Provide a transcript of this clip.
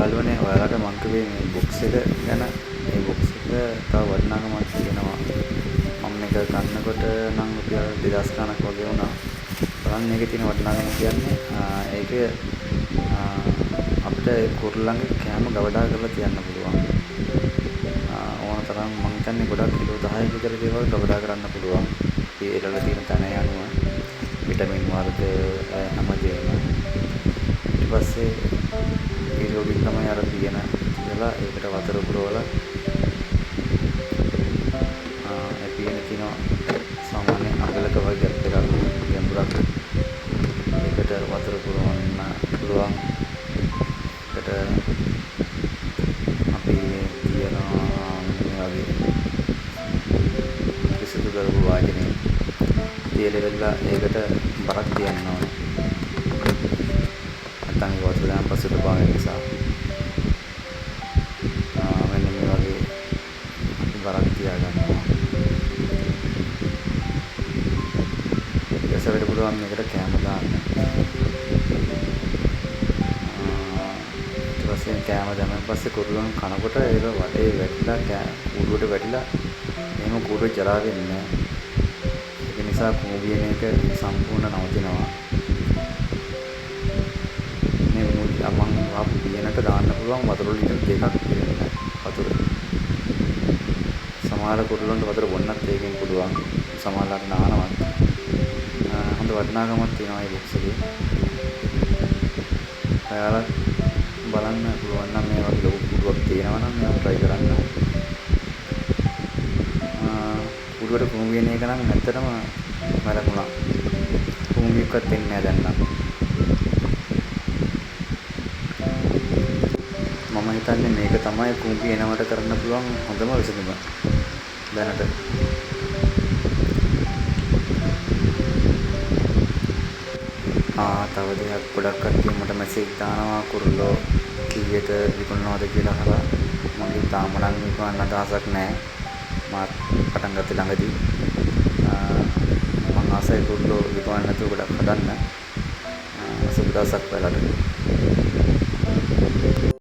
යාළුවනේ ඔයාලට මං කිව්වේ මේ බොක්ස් එක ගැන. මේ බොක්ස් එක තව වටිනාකමක් තියෙනවා. මම මේක ගන්නකොට නම් රුපියල් 2000 ගණක් වගේ වුණා. බලන්න මේකේ තියෙන වටිනාකම කියන්නේ ඒකේ අපිට කුරුල්ලන්ගේ කෑම ගවඩා කරලා තියන්න පුළුවන්. ඕන තරම් මං හිතන්නේ ගොඩක් කිලෝ 10ක විතර දේවල් ගවඩා කරන්න පුළුවන්. ඒ එළවල තියෙන තැන යනුව විටමින් වර්ග හැමදේම. ඊට පස්සේ ඒ රෝගීන් තමයි අර පියන කියලා ඒකට වතුර පුරවලා ඒ පියන තියෙනවා සාමාන්‍ය අඟලක වගේ එකක් ගැඹුරක්. ඒකට වතුර පුරවන්න පුළුවන්. ඒකට අපි තියනවා මේ වගේ කිසිදු කරපු වාජනේ තියලෙලා ඒකට බරක් තියන්න ඕනේ. නැත්නම් ඒ වතුර දාන්න පස්සේ උඩ නිසා මෙන්න මේ වගේ බරක් තියාගන්නවා. ඊට පුළුවන් මේකට කැම දාන්න. ඊට පස්සේ කැම දැම්මන් පස්සේ කුරුල්ලන් කනකොට ඒක වටේ වැටිලා කූඩුවට වැටිලා එහෙම කූඩුව ජරා වෙන්නේ නැහැ. ඒක නිසා කූඹියන එක සම්පූර්ණ නවතිනවා. මේ මම ආපු පියනට දාන්න පුළුවන් වතුර ලිටර් 2ක් පිරෙන්න වතුර. සමහර කුරුල්ලන්ට වතුර බොන්නත් ඒකෙන් පුළුවන්. සමහරලාට නානවත්. හොඳ වටිනාකමක් තියෙනවා මේ බොක්ස් එකේ. ඔයාලා බලන්න පුළුවන් නම් මේ වගේ ලොකු කුඩුවක් තියෙනවා නම් මේක try කරන්න. කුඩුවට කුඹු වෙන එක නම් ඇත්තටම වැරදුනා. කුඹුවක්වත් දෙන්නේ නැහැ දැන් නම්. මම හිතන්නේ මේක තමයි කුඹු එනවට කරන්න පුළුවන් හොඳම විසඳුම දැනට. තව දෙයක් ගොඩක් කට්ටිය මට මැසේජ් දානවා කුරුල්ලෝ කීයට විකුණනවද කියලා අහලා. මගේ තාම නම් විකුණන්න අදහසක් නැහැ. මාත් පටන් ගත්තේ ළඟදී. මම ආසයි කුරුල්ලෝ විකුණන්න නැතුව ගොඩක් හදන්න. සුබ දවසක් ඔයාලට.